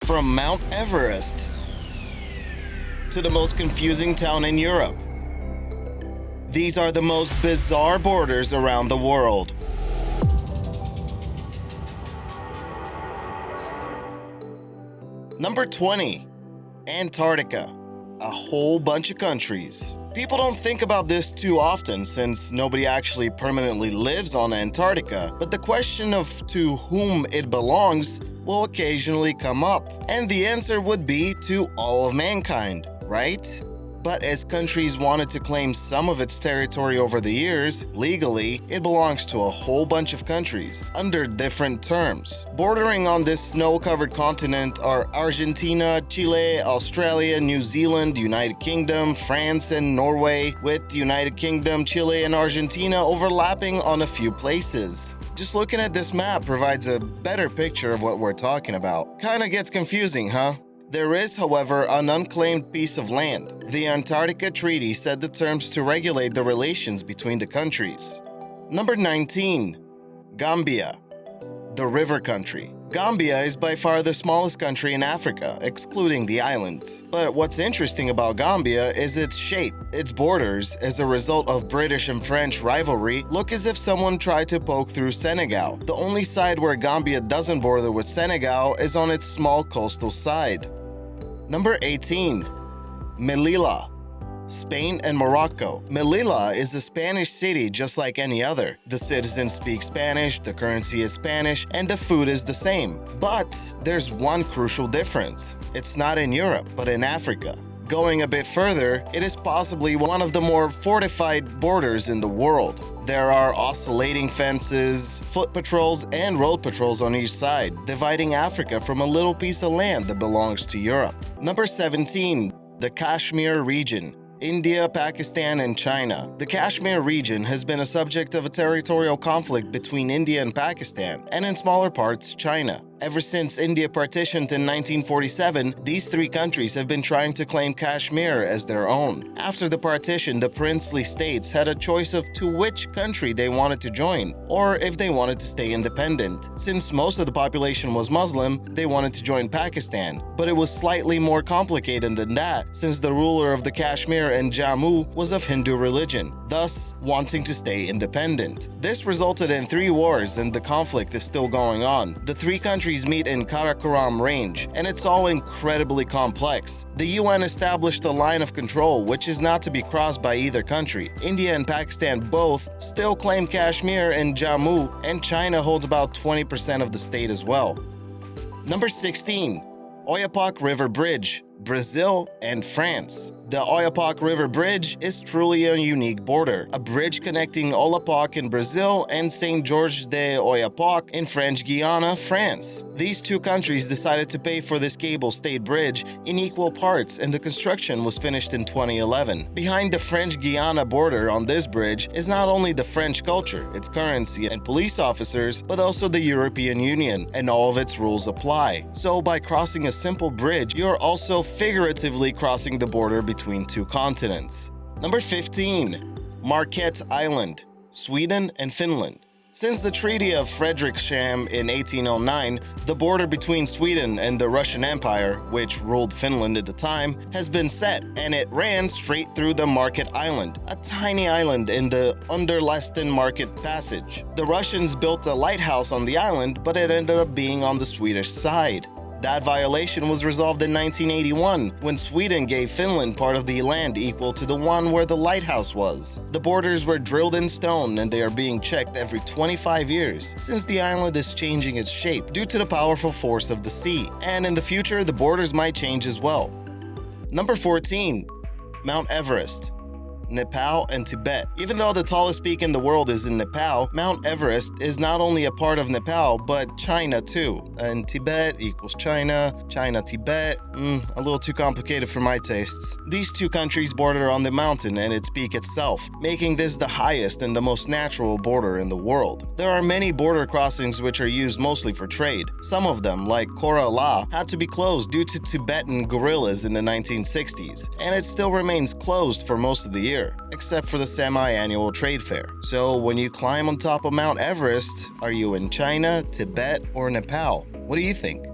From Mount Everest to the most confusing town in Europe, these are the most bizarre borders around the world. Number 20. Antarctica. A whole bunch of countries. People don't think about this too often since nobody actually permanently lives on Antarctica, but the question of to whom it belongs will occasionally come up. And the answer would be to all of mankind, right? But as countries wanted to claim some of its territory over the years, legally, it belongs to a whole bunch of countries under different terms. Bordering on this snow-covered continent are Argentina, Chile, Australia, New Zealand, United Kingdom, France, and Norway, with the United Kingdom, Chile, and Argentina overlapping on a few places. Just looking at this map provides a better picture of what we're talking about. Kinda gets confusing, huh? There is, however, an unclaimed piece of land. The Antarctica Treaty set the terms to regulate the relations between the countries. Number 19. Gambia, the river country. Gambia is by far the smallest country in Africa, excluding the islands. But what's interesting about Gambia is its shape. Its borders, as a result of British and French rivalry, look as if someone tried to poke through Senegal. The only side where Gambia doesn't border with Senegal is on its small coastal side. Number 18. Melilla, Spain and Morocco. Melilla is a Spanish city just like any other. The citizens speak Spanish, the currency is Spanish, and the food is the same. But there's one crucial difference. It's not in Europe, but in Africa. Going a bit further, it is possibly one of the more fortified borders in the world. There are oscillating fences, foot patrols, and road patrols on each side, dividing Africa from a little piece of land that belongs to Europe. Number 17. The Kashmir Region. India, Pakistan, and China. The Kashmir region has been a subject of a territorial conflict between India and Pakistan, and in smaller parts, China. Ever since India partitioned in 1947, these three countries have been trying to claim Kashmir as their own. After the partition, the princely states had a choice of to which country they wanted to join, or if they wanted to stay independent. Since most of the population was Muslim, they wanted to join Pakistan. But it was slightly more complicated than that, since the ruler of the Kashmir and Jammu was of Hindu religion, thus wanting to stay independent. This resulted in 3 wars, and the conflict is still going on. The three countries meet in Karakoram Range, and it's all incredibly complex. The UN established a line of control which is not to be crossed by either country. India and Pakistan both still claim Kashmir and Jammu, and China holds about 20% of the state as well. Number 16. Oyapock River Bridge, Brazil and France. The Oyapock River Bridge is truly a unique border, a bridge connecting Oiapoque in Brazil and Saint Georges de Oyapock in French Guiana, France. These two countries decided to pay for this cable-stayed bridge in equal parts, and the construction was finished in 2011. Behind the French Guiana border on this bridge is not only the French culture, its currency, and police officers, but also the European Union, and all of its rules apply. So by crossing a simple bridge, you're also figuratively crossing the border between two continents. Number 15. Marquettes Island, Sweden and Finland. Since the Treaty of Frederikshamn in 1809, the border between Sweden and the Russian Empire, which ruled Finland at the time, has been set, and it ran straight through the Marquette Island, a tiny island in the Underlästen Market Passage. The Russians built a lighthouse on the island, but it ended up being on the Swedish side. That violation was resolved in 1981 when Sweden gave Finland part of the land equal to the one where the lighthouse was. The borders were drilled in stone, and they are being checked every 25 years since the island is changing its shape due to the powerful force of the sea. And in the future, the borders might change as well. Number 14. Mount Everest, Nepal and Tibet. Even though the tallest peak in the world is in Nepal, Mount Everest is not only a part of Nepal, but China too. And Tibet equals China, China-Tibet, a little too complicated for my tastes. These two countries border on the mountain and its peak itself, making this the highest and the most natural border in the world. There are many border crossings which are used mostly for trade. Some of them, like Kora La, had to be closed due to Tibetan guerrillas in the 1960s, and it still remains closed for most of the year, except for the semi-annual trade fair. So when you climb on top of Mount Everest, are you in China, Tibet, or Nepal? What do you think?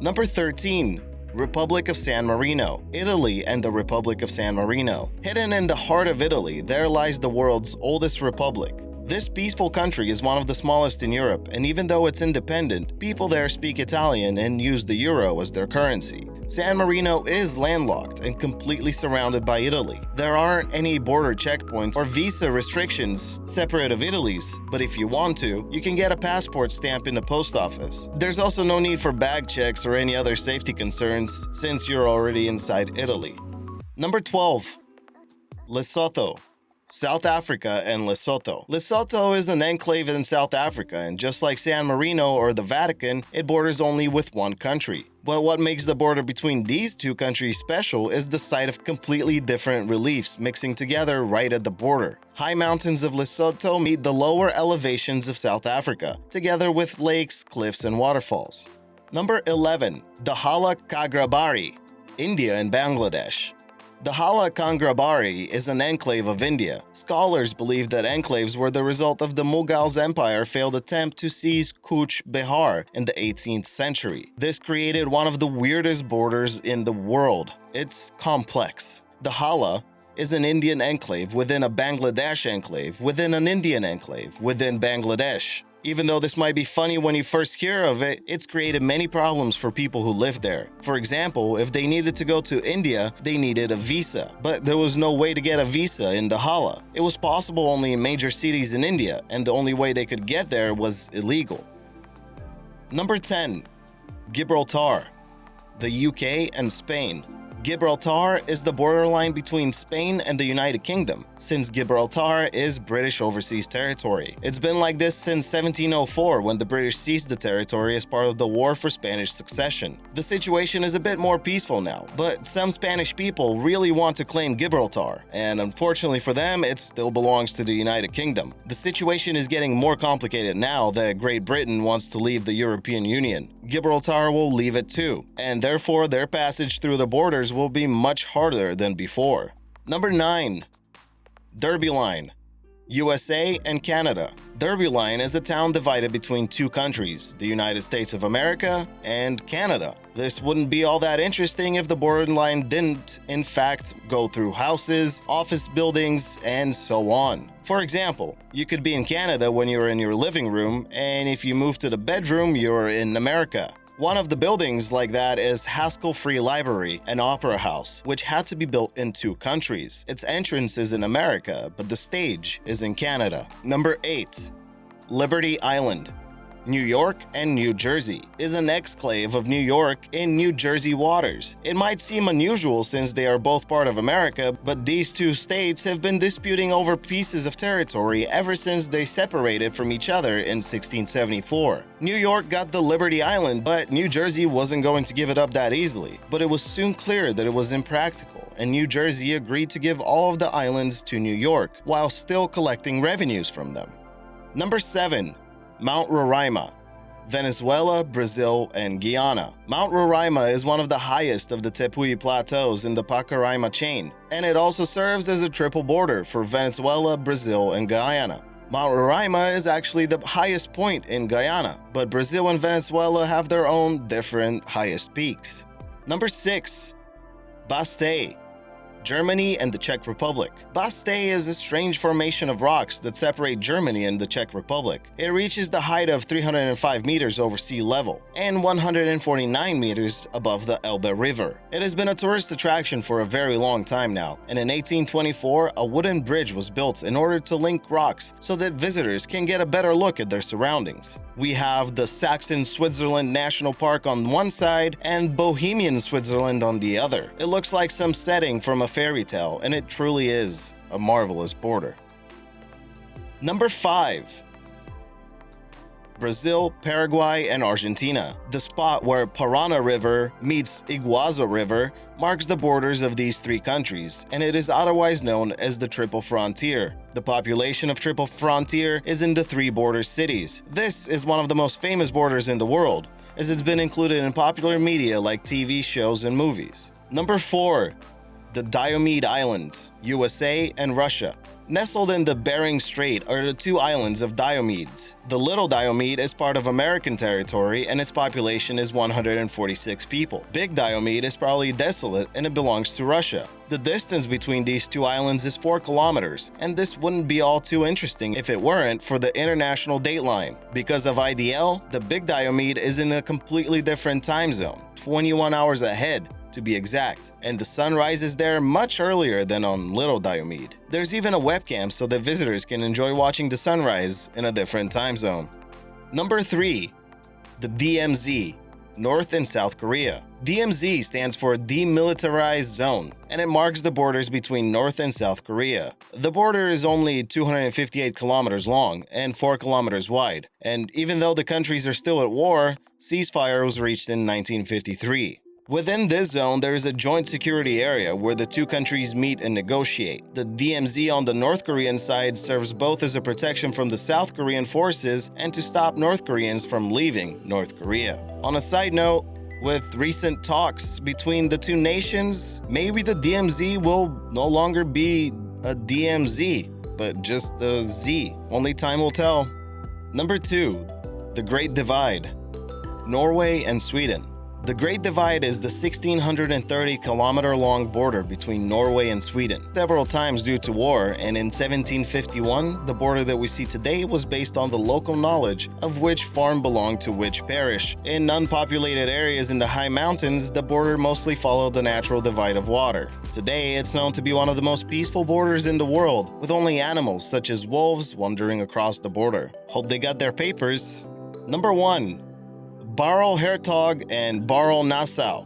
Number 13. Republic of San Marino, Italy and the Republic of San Marino. Hidden in the heart of Italy, there lies the world's oldest republic. This peaceful country is one of the smallest in Europe, and even though it's independent, people there speak Italian and use the euro as their currency. San Marino is landlocked and completely surrounded by Italy. There aren't any border checkpoints or visa restrictions separate of Italy's, but if you want to, you can get a passport stamp in the post office. There's also no need for bag checks or any other safety concerns since you're already inside Italy. Number 12. Lesotho, South Africa and Lesotho. Lesotho is an enclave in South Africa, and just like San Marino or the Vatican, it borders only with one country. But what makes the border between these two countries special is the sight of completely different reliefs mixing together right at the border. High mountains of Lesotho meet the lower elevations of South Africa, together with lakes, cliffs, and waterfalls. Number 11. The Holla Kagrabari, India and Bangladesh. The Holla Kangrabari is an enclave of India. Scholars believe that enclaves were the result of the Mughals' Empire's failed attempt to seize Cooch Behar in the 18th century. This created one of the weirdest borders in the world. It's complex. The Holla is an Indian enclave within a Bangladesh enclave within an Indian enclave within Bangladesh. Even though this might be funny when you first hear of it, it's created many problems for people who live there. For example, if they needed to go to India, they needed a visa. But there was no way to get a visa in the Holla. It was possible only in major cities in India, and the only way they could get there was illegal. Number 10. Gibraltar, the UK and Spain. Gibraltar is the borderline between Spain and the United Kingdom, since Gibraltar is British overseas territory. It's been like this since 1704 when the British seized the territory as part of the War for Spanish Succession. The situation is a bit more peaceful now, but some Spanish people really want to claim Gibraltar, and unfortunately for them, it still belongs to the United Kingdom. The situation is getting more complicated now that Great Britain wants to leave the European Union. Gibraltar will leave it too, and therefore their passage through the borders will be much harder than before. Number 9. Derby Line, USA and Canada. Derby Line is a town divided between two countries, the United States of America and Canada. This wouldn't be all that interesting if the borderline didn't, in fact, go through houses, office buildings, and so on. For example, you could be in Canada when you're in your living room, and if you move to the bedroom, you're in America. One of the buildings like that is Haskell Free Library, an opera house, which had to be built in two countries. Its entrance is in America, but the stage is in Canada. Number 8. Liberty Island, New York and New Jersey, is an exclave of New York in New Jersey waters. It might seem unusual since they are both part of America, but these two states have been disputing over pieces of territory ever since they separated from each other in 1674. New York got the Liberty Island, but New Jersey wasn't going to give it up that easily. But it was soon clear that it was impractical, and New Jersey agreed to give all of the islands to New York, while still collecting revenues from them. Number 7. Mount Roraima, Venezuela, Brazil, and Guyana. Mount Roraima is one of the highest of the Tepuy Plateaus in the Pacaraima chain, and it also serves as a triple border for Venezuela, Brazil, and Guyana. Mount Roraima is actually the highest point in Guyana, but Brazil and Venezuela have their own different highest peaks. Number 6. Basta, Germany and the Czech Republic. Basta is a strange formation of rocks that separate Germany and the Czech Republic. It reaches the height of 305 meters over sea level and 149 meters above the Elbe River. It has been a tourist attraction for a very long time now, and in 1824, a wooden bridge was built in order to link rocks so that visitors can get a better look at their surroundings. We have the Saxon-Switzerland National Park on one side and Bohemian Switzerland on the other. It looks like some setting from a fairy tale, and it truly is a marvelous border. Number 5. Brazil, Paraguay, and Argentina. The spot where Parana River meets Iguazu River marks the borders of these three countries, and it is otherwise known as the Triple Frontier. The population of Triple Frontier is in the three border cities. This is one of the most famous borders in the world, as it's been included in popular media like TV shows and movies. Number 4. The Diomede Islands, USA and Russia. Nestled in the Bering Strait are the two islands of Diomedes. The Little Diomede is part of American territory and its population is 146 people. Big Diomede is probably desolate and it belongs to Russia. The distance between these two islands is 4 kilometers, and this wouldn't be all too interesting if it weren't for the international dateline. Because of IDL, the Big Diomede is in a completely different time zone, 21 hours ahead to be exact, and the sun rises there much earlier than on Little Diomede. There's even a webcam so that visitors can enjoy watching the sunrise in a different time zone. Number 3. The DMZ, North and South Korea. DMZ stands for Demilitarized Zone, and it marks the borders between North and South Korea. The border is only 258 kilometers long and 4 kilometers wide, and even though the countries are still at war, ceasefire was reached in 1953. Within this zone, there is a joint security area where the two countries meet and negotiate. The DMZ on the North Korean side serves both as a protection from the South Korean forces and to stop North Koreans from leaving North Korea. On a side note, with recent talks between the two nations, maybe the DMZ will no longer be a DMZ, but just a Z. Only time will tell. Number 2. The Great Divide, Norway and Sweden. The Great Divide is the 1,630-kilometer-long border between Norway and Sweden, several times due to war, and in 1751, the border that we see today was based on the local knowledge of which farm belonged to which parish. In unpopulated areas in the high mountains, the border mostly followed the natural divide of water. Today, it's known to be one of the most peaceful borders in the world, with only animals such as wolves wandering across the border. Hope they got their papers. Number 1. Barrel-Hertog and Barrel-Nassau,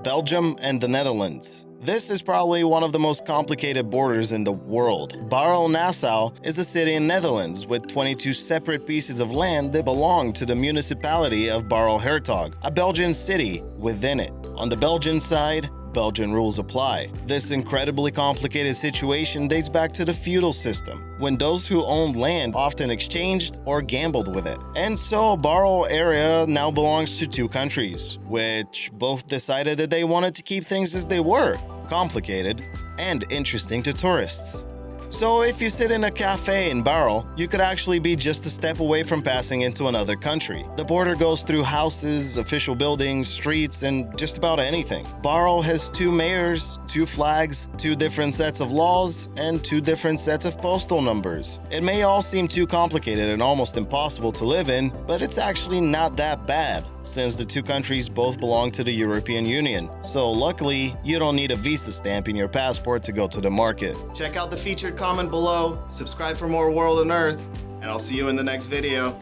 Belgium and the Netherlands. This is probably one of the most complicated borders in the world. Barrel-Nassau is a city in Netherlands with 22 separate pieces of land that belong to the municipality of Barrel-Hertog, a Belgian city within it. On the Belgian side, Belgian rules apply. This incredibly complicated situation dates back to the feudal system, when those who owned land often exchanged or gambled with it. And so Barrel area now belongs to two countries, which both decided that they wanted to keep things as they were, complicated and interesting to tourists. So if you sit in a cafe in Barrel, you could actually be just a step away from passing into another country. The border goes through houses, official buildings, streets, and just about anything. Barrel has 2 mayors, 2 flags, 2 different sets of laws, and 2 different sets of postal numbers. It may all seem too complicated and almost impossible to live in, but it's actually not that bad, since the two countries both belong to the European Union. So luckily, you don't need a visa stamp in your passport to go to the market. Check out the featured comment below, subscribe for more World and Earth, and I'll see you in the next video.